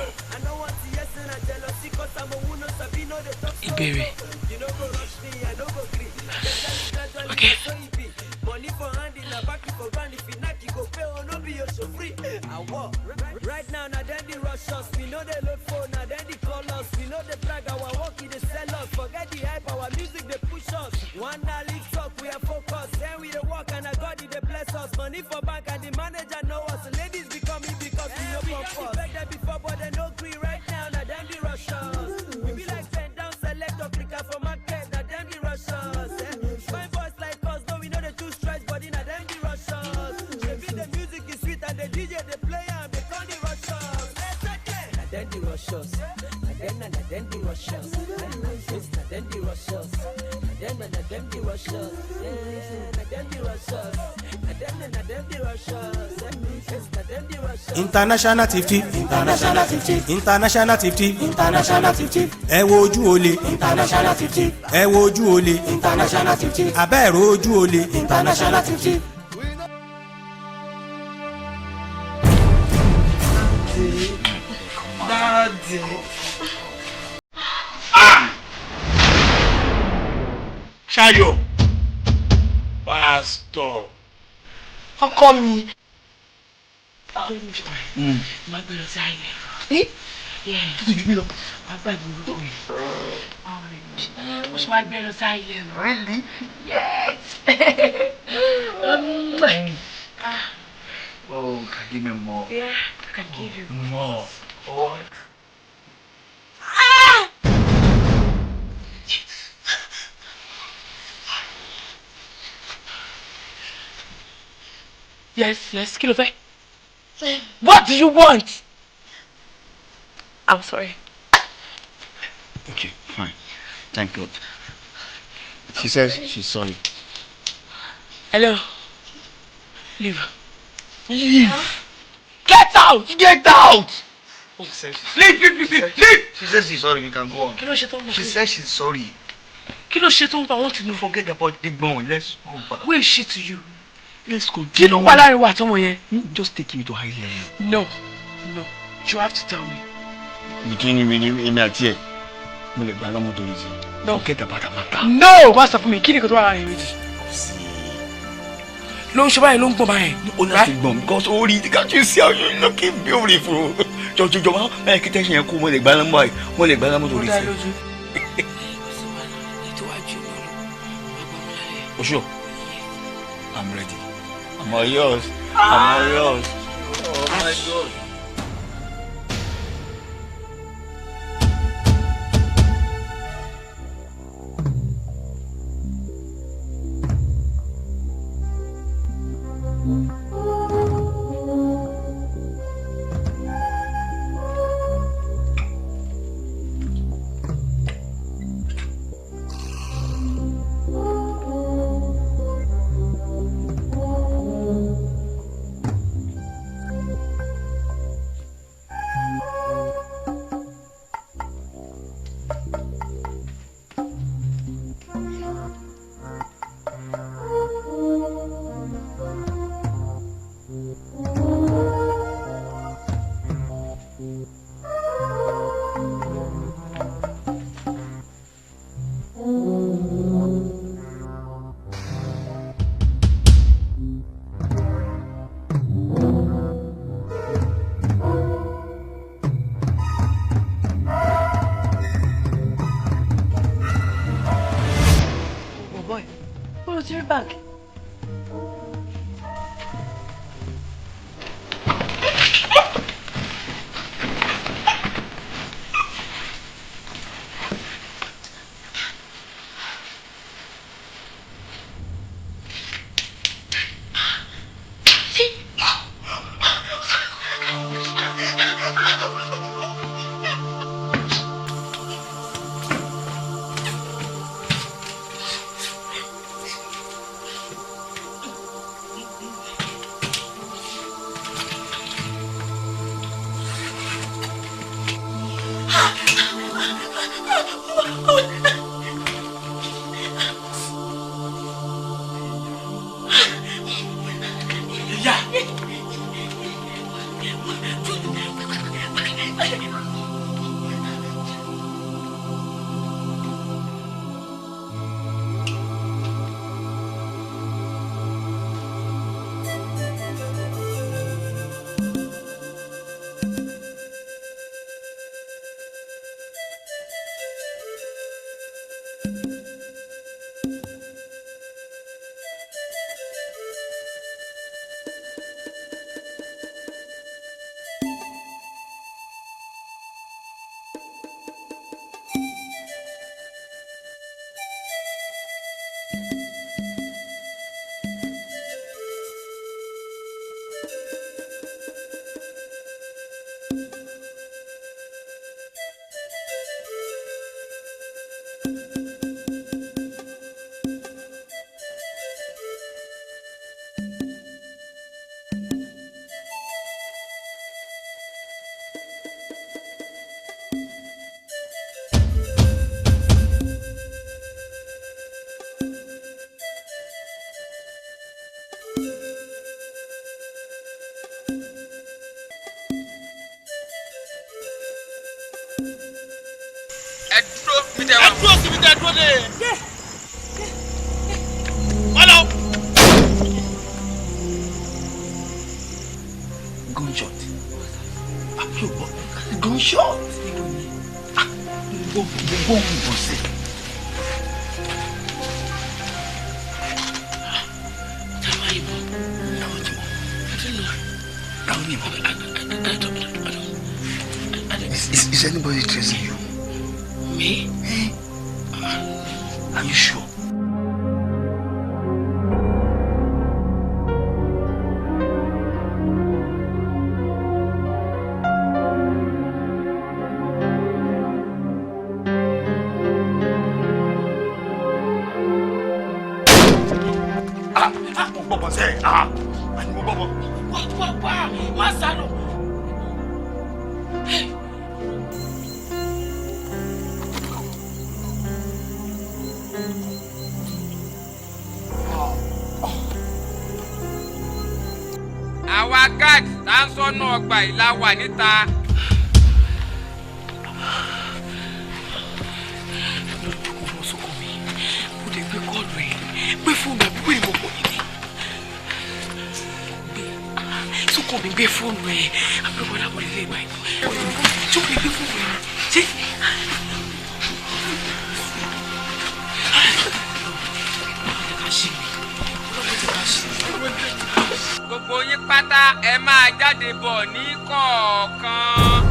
Ìbéèrè. Okay. Right now, now then the rush us. We know they look for, now then the call us. We know they brag our work, they sell us. Forget the hype, our music they push us. One now league talk, we are focused. Then we the work and I God they bless us. Money for bank and the manager know us. Ladies become me because we know comfort. We that before, but they no agree right now. Now then the rush us. We be like send down, select or clicker for market. Now then the rush us. Fine boys like us, no we know the two strikes, but now then the rush us. Maybe the music is sweet and the DJ they play and they call the rush us. Now then the rush us. Now then the rush us. Now then the rush us. Now then the rush us. Now then the rush us. Now then the rush us. International 50, International 50, International 50, International 50. Ẹ wo ojú olè, International 50. Ẹ wo ojú olè, International 50. Abẹ́ ẹ̀rọ ojú olè, International 50. Daddy. Ṣayọ̀. Pastor. Ọkọ mi. Má gbé lọ sí àìlẹ̀. Tó ju bí lọ, má gbá ìbúrú kò yìí. Mo ṣe wá gbé lọ sí àìlẹ̀. Really? Yes. Oh, can you give me more? Yeah, I can give you more. Oh. Yes, kí ló fẹ́? What do you want? I'm sorry. Okay, fine. Thank God. She says she's sorry. Hello. Leave. Leave. Get out! Get out! Leave. She says she's sorry. You can go on. Kí ló ṣe tó ń bọ̀? She says she's sorry. Kí ló ṣe tó ń bọ̀? I want to know. Forget about the bone. Let's go back. Where is she to you? Let's go. Kí ló wà láàrin wa àtọmọ yẹn? Just take me to high level. No. You have to tell me. Between me and you, mo lè gba lọ́mọ tó yìí sí. No. Forget about the matter. No! Wá sọ fún mi, kí ni kò tó wà láàrin méjì? Ló ń ṣe báyìí, ló ń gbọ̀n báyìí. Ó láti gbọ̀n because ó rí can't you see how you looking beautiful? Jọjọjọ máa báyìí kí tẹ́sán yẹn kú mo lè gba lọ́mọ yìí, mo lè gba lọ́mọ tó yìí sí. For sure. I'm ready. I'm all yours. I'm all yours. Oh my God. Bag. Gunshot. Gunshot. Is anybody tracing you? Me? Are you sure? Àwa guard tá ń sọ́nà ọgbà ìlà wà níta. Lójúkú lọ sókò mi, mo lè gbé kọ́ọ̀lù ẹ̀ gbé fóònù àbúrò ìmọ̀ pọ̀ yìí. Sókò mi gbé fóònù ẹ̀ àbúrò aláwọ̀ lè lè gbà ẹ̀. Sókò mi gbé fóònù ẹ̀ ṣé. Ká ṣe gbogbo yín pátá ẹ máa jáde bọ̀ ní kọ̀ọ̀kan.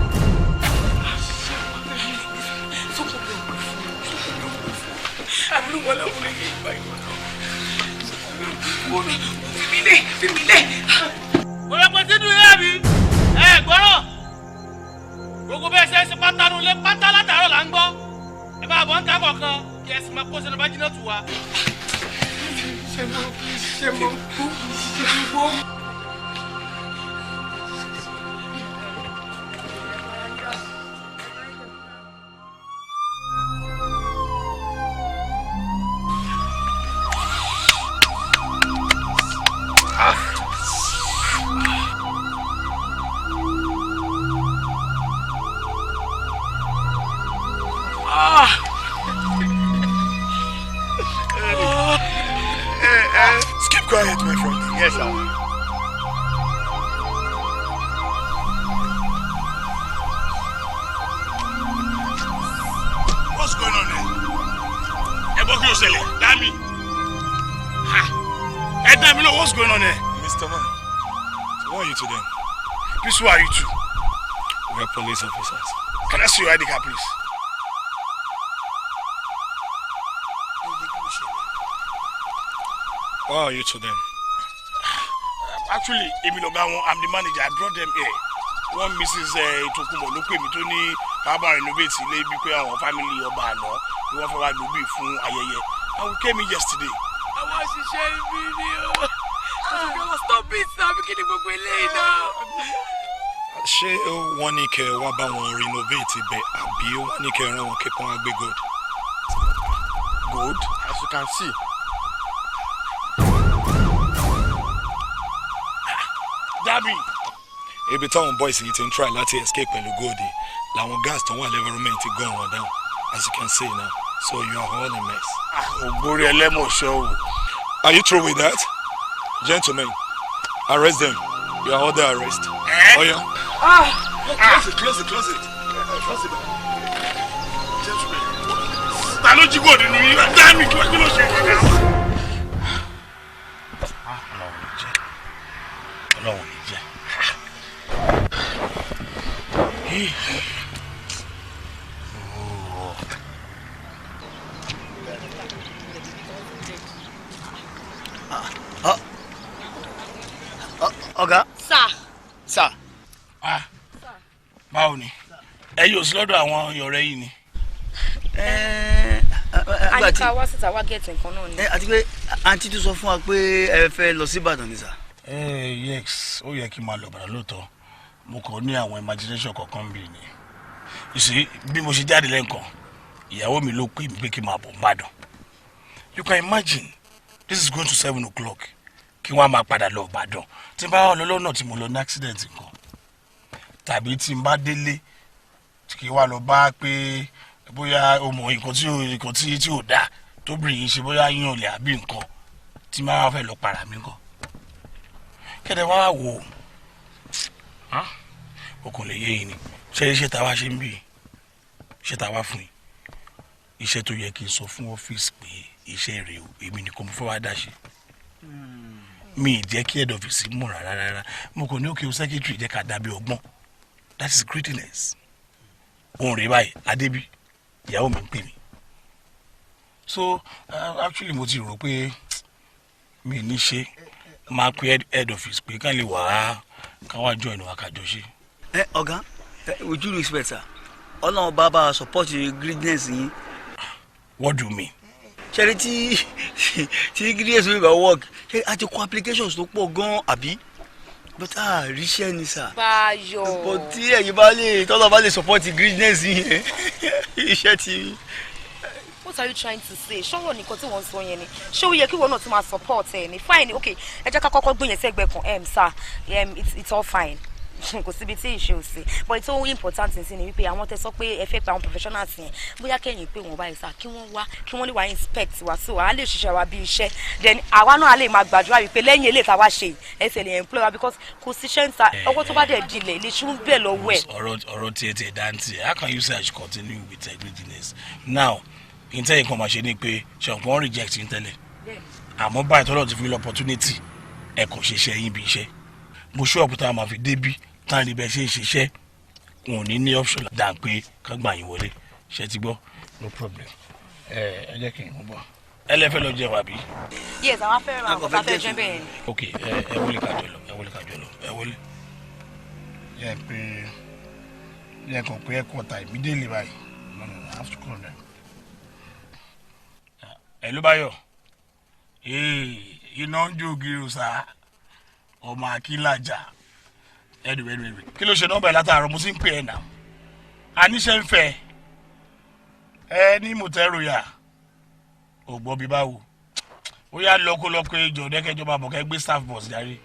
Ọ̀rẹ́pọ̀ sínú ilé mi ẹ gbọ́rọ̀ gbogbo bẹ́ẹ̀ ṣe é ṣe pátánù lé pátá látàárọ̀ là ń gbọ́ ẹ bá bọ́ ń ta kọ̀ọ̀kan kí ẹ sì máa kó sínú bá jiná tù wá. Keep quiet, my friend. Yes, sir. What's going on there? Eboki Osele, Dami. Ha! Dami, know what's going on there? Mr. Man, so who are you to them? Please, who are you two? We are police officers. Can I see your ID card, please? Who are you to them? Actually, I'm the manager. I brought them here. One Mrs. Tokumo ló pè mí tó ní ká bá renovate ilé bí pé àwọn family ọba àná ni wọ́n fẹ́ wá lóbi fún ayẹyẹ. And we came in yesterday. Àwọn òṣìṣẹ́ ibi ni o. Stop it, stop kí ni gbogbo eléyìí náà. Ṣé wọ́n ní kẹ́ wá bá wọn renovate ibẹ̀ àbí wọ́n ní kẹ́ rán wọn kí wọ́n gbé gold? Gold, as you can see. Dabi. Ibi táwọn boys yìí ti ń try láti escape pẹ̀lú gold làwọn gas tó wà l'environment ti gun wọn down as you can see now, so you are all a mess. Ògbórí ẹlẹ́mọ̀ṣọ́ o. Are you through with that? Gentlemen, arrest them. You are under arrest. Oh yeah. Close it. Close it. Gentlemen. Ta ló jí gold nínú yín? Dáàmì kí ló ṣe é? Ọlọ́run ní jẹ́. Ọ̀gá. Sir. Báwo ni? Ẹ yóò sí lọ́dọ̀ àwọn ọ̀rẹ́ yìí ni. Àníkà wá síta wá gẹ̀ẹ́tì nǹkan náà ni. Àti pé àǹtí tún sọ fún wa pé ẹ fẹ́ lọ sí Ìbàdàn ni sà. Yes, ó yẹ kí n máa lọ Ìbàdàn lóòótọ́. Mo kàn ní àwọn imagination kankan bí ni. You see, bí mo ṣe jáde lẹ́ǹkan, ìyàwó mi ló pè mí pé kí n máa bọ̀ Ìbàdàn. You can imagine, this is going to 7 o'clock. Kí wọ́n á máa padà lọ Ìbàdàn. Tí n bá wà lọ́nà tí mo lọ ní accident nǹkan. Tàbí tí n bá délé, kí wọ́n á lọ bá pé bóyá o mọ nǹkan tí ò dáa tóbìnrin yìí ṣe bóyá yíyan olè àbí nǹkan tí máa fẹ́ lọ para mi nǹkan. Kẹ́dẹ̀ wá wò ó o kò lè yé yìí ni ṣé iṣẹ́ táwa ṣe ń bì ṣé táwa fún yìí iṣẹ́ tó yẹ kí n sọ fún ọ́fíìsì pé iṣẹ́ rẹ̀ o èmi nìkan mo fẹ́ wá dá ṣe mi ì jẹ́ kí head office mọ̀ rárá mo kò ní òkè o secretary jẹ́ ká dàbí ọgbọ́n that is greatness òun rèé báyìí adébí ìyàwó mi ń pè mí so actually mo ti rò pé mi ní ṣe máa pe head office pé ká lè wà á ká wá join wa ká jọ ṣe. Ọ̀gá with due respect sir ọlọ́run bàbá support greediness yín. What do you mean? ṣẹ́ni tí greediness wey bá work ṣe àti kó applications tó pọ̀ gan-an àbí but ríṣẹ́ ni sir. Báyọ̀. but tí ẹ̀yin bá lè tọ́lọ́ bá lè support greediness yín iṣẹ́ ti. What are you trying to say? Ṣọ́rọ̀ nìkan tí wọ́n sọ yẹn ni. Ṣé ó yẹ kí wọ́n náà tún máa support ẹ̀ ni? Fine, okay. Ẹ jẹ́ ká kọ́kọ́ gbé yẹn sẹ́gbẹ̀ẹ́ kan. Sir, it's all fine. Kò síbi tí ìṣe ò sí. But it's all important sí ni wípé àwọn tẹ́ sọ pé ẹ fẹ́ pa àwọn professionals yẹn. Bóyá kẹ́yìn pé wọ́n báyìí sá kí wọ́n wá kí wọ́n lè wá inspect wa so àá lè ṣiṣẹ́ wa bí iṣẹ́. Then àwa náà lè máa gbàdúrà wípé lẹ́yìn eléyìí tá a wá ṣe ẹsẹ̀ lè employ wa because kò síṣẹ́ ń ta ọwọ́ tó bá dẹ̀ dilẹ̀ ilé ṣú ń bẹ̀ lọ́wọ́ ẹ̀. Ọ̀rọ̀ tiẹ̀ dáńtì. How can you say I should continue with greediness? Now, intẹ́ nǹkan máa ṣe ni pé ṣọ̀pọ̀ wọn reject yín tẹ́lẹ̀ àmọ́ báyìí tọ́lọ́ ti fi opportunity ẹ kò ṣe iṣẹ́ yín bí iṣẹ́ mo ṣọ́ọ̀bù tá a máa fi débí tá a lè bẹ ṣe ìṣiṣẹ́ wọn ò ní option dà pé kán gbà yín wọlé ṣe ti gbọ́ no problem ẹ jẹ́ kí n mú bọ̀ ẹ lẹ́fẹ̀ẹ́ lọ jẹun àbí. yes àwọn afẹ́ràn àwọn afẹ́ jẹ́ bẹ́ẹ̀ ni. ok ẹ wọlé kájọ lọ ẹ wọlé. yẹ kàn pé ẹ kọ́ ta immediately báyìí no I have to call them. ẹ ló bá yọ iná ń jó gírò sá ọmọ akínlájà ẹdùn kí ló ṣe nọ́mbà ẹ látàárọ̀ mo sì ń pè ẹ náà àníṣe ń fẹ́ ẹ ní mọtẹrù yá ò gbọ́ bí báwo ó yá lọkọlọkọ ìjọ dẹkẹjọba bọ kẹ gbé staff bus jáde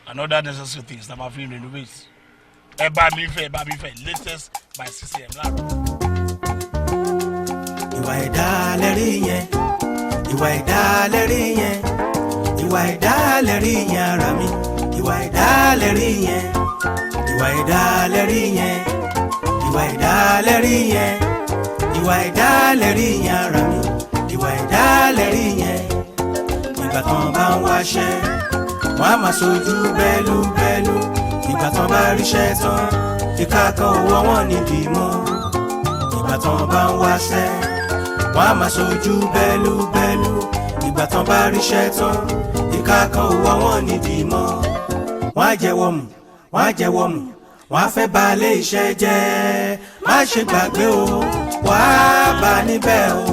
and other necessary things tá a máa fi renovate ẹ bá mi fẹ́ latest by 6 a.m. láàárọ̀. ìwà ẹ̀dá lẹ́rí yẹn ìwà ẹ̀dá lẹ́rí yẹn ìwà ẹ̀dá lẹ́rí yẹn ara mi ìwà ẹ̀dá lẹ́rí yẹn ìwà ẹ̀dá lẹ́rí yẹn ìwà ẹ̀dá lẹ́rí yẹn ìwà ẹ̀dá lẹ́rí yẹn ara mi ìwà ẹ̀dá lẹ́rí yẹn ìgbà kan bá ń wáṣẹ́ wọ́n á máa sojú bẹ́lúbẹ́lú ìgbà kan bá ríṣẹ́ tán ìka kan owó wọn nídìí mọ́ ìgbà kan bá ń wáṣẹ́ wọ́n á máa sojú bẹ́lúbẹ́lú ìgbà kan bá ríṣẹ́ tán ìka kan owó wọn nídìí mọ́ wọ́n á jẹ́wọ́ mú wọ́n á jẹ́wọ́ mú wọ́n á fẹ́ bà lé iṣẹ́ jẹ́ má ṣe gbàgbé o wọ́n á bá níbẹ̀ o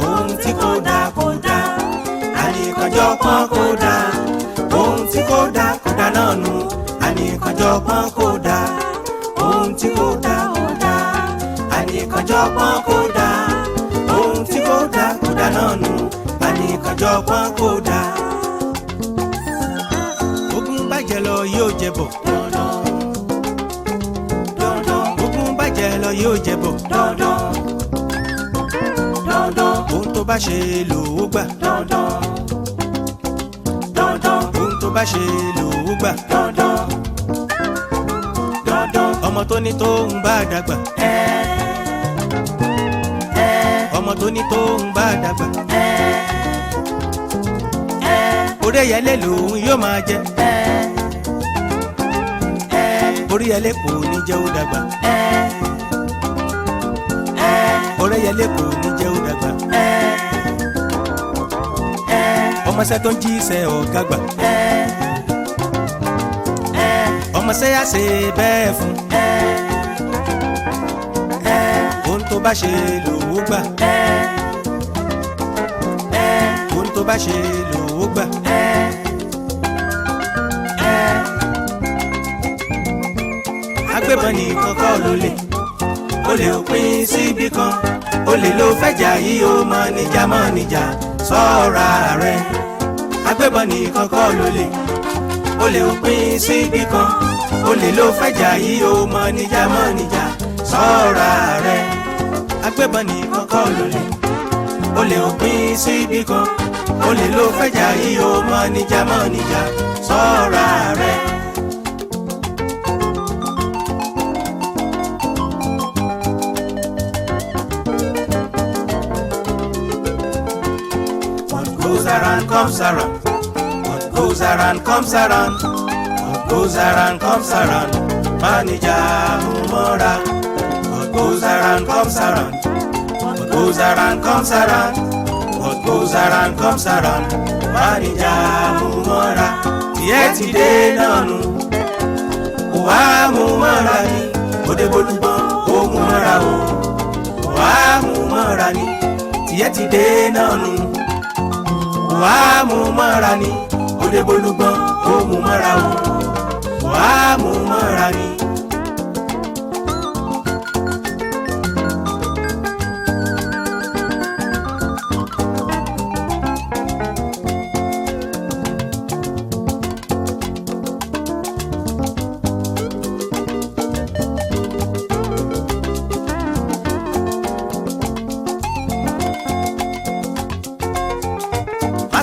ohun tí kò dáa kò dáa àníkànjọpọ́n kò dáa ohun tí kò dáa kò dáa náà nù àníkànjọpọ́n kò dáa ohun tí kò dáa kò dáa àníkànjọpọ́n kò dáa ohun tí kò dáa kò dáa náà nù àníkànjọpọ́n kò dáa. ogun bàjẹ́ lọ yóò jẹ bọ̀ dandan dandan ogun bàjẹ́ lọ yóò jẹ bọ̀ dandan dandan ohun tó bá ṣe lòó gbà dandan dandan ohun tó bá ṣe lòó gbà dandan dandan ọmọ tó ní tó ń bá dàgbà ọmọ tó ní tó ń bá dàgbà orí ẹyẹlé lòun yóò máa jẹ orí ẹyẹlé kò ní jẹ́ ó dàgbà orí ẹyẹlé kò ní jẹ́ ó dàgbà ọmọọṣẹ́ tó ń jíṣẹ́ ọ̀gá gbà ọmọọṣẹ́ yà ṣe bẹ́ẹ̀ fún ohun tó bá ṣe lòó gbà ohun tó bá ṣe lòó gbà. agbébọn nìkan kọ́ ló lè olè òpin síbi kan olè ló fẹ́jà yìí ó mọ níjà sọ́ra rẹ̀ agbébọn nìkan kọ́ ló lè olè òpin síbi kan olè ló fẹ́jà yìí ó mọ níjà sọ́ra rẹ̀ agbébọn nìkan kọ́ ló lè olè òpin síbi kan olè ló fẹ́jà yìí ó mọ níjà sọ́ra rẹ̀. Around comes around, what goes around comes around, what goes around comes around, manager Mumora. What goes around comes around, what goes around comes around, what goes around comes around, manager Mumora. Yesterday nanu, wa Mumora ni, ode bolubon o Mumora o, wa Mumora ni. Yesterday nanu. Wàá mú mọ́ra ni òde bolúgbọ́n ó mú mọ́ra o wàá mú mọ́ra ni.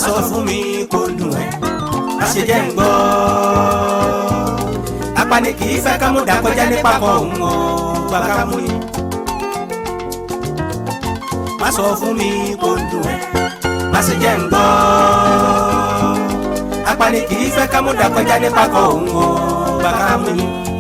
Sọ fún mi kò dùn ẹ́ má ṣe jẹ́ ń gbọ́ apani kì í fẹ́ ká mú dàkọjá nípa kọ òun o gba ká mú ni. Má sọ fún mi kò dùn ẹ́ má ṣe jẹ́ ń gbọ́ apani kì í fẹ́ ká múdà kọjá nípa kan òun o gbàkámú.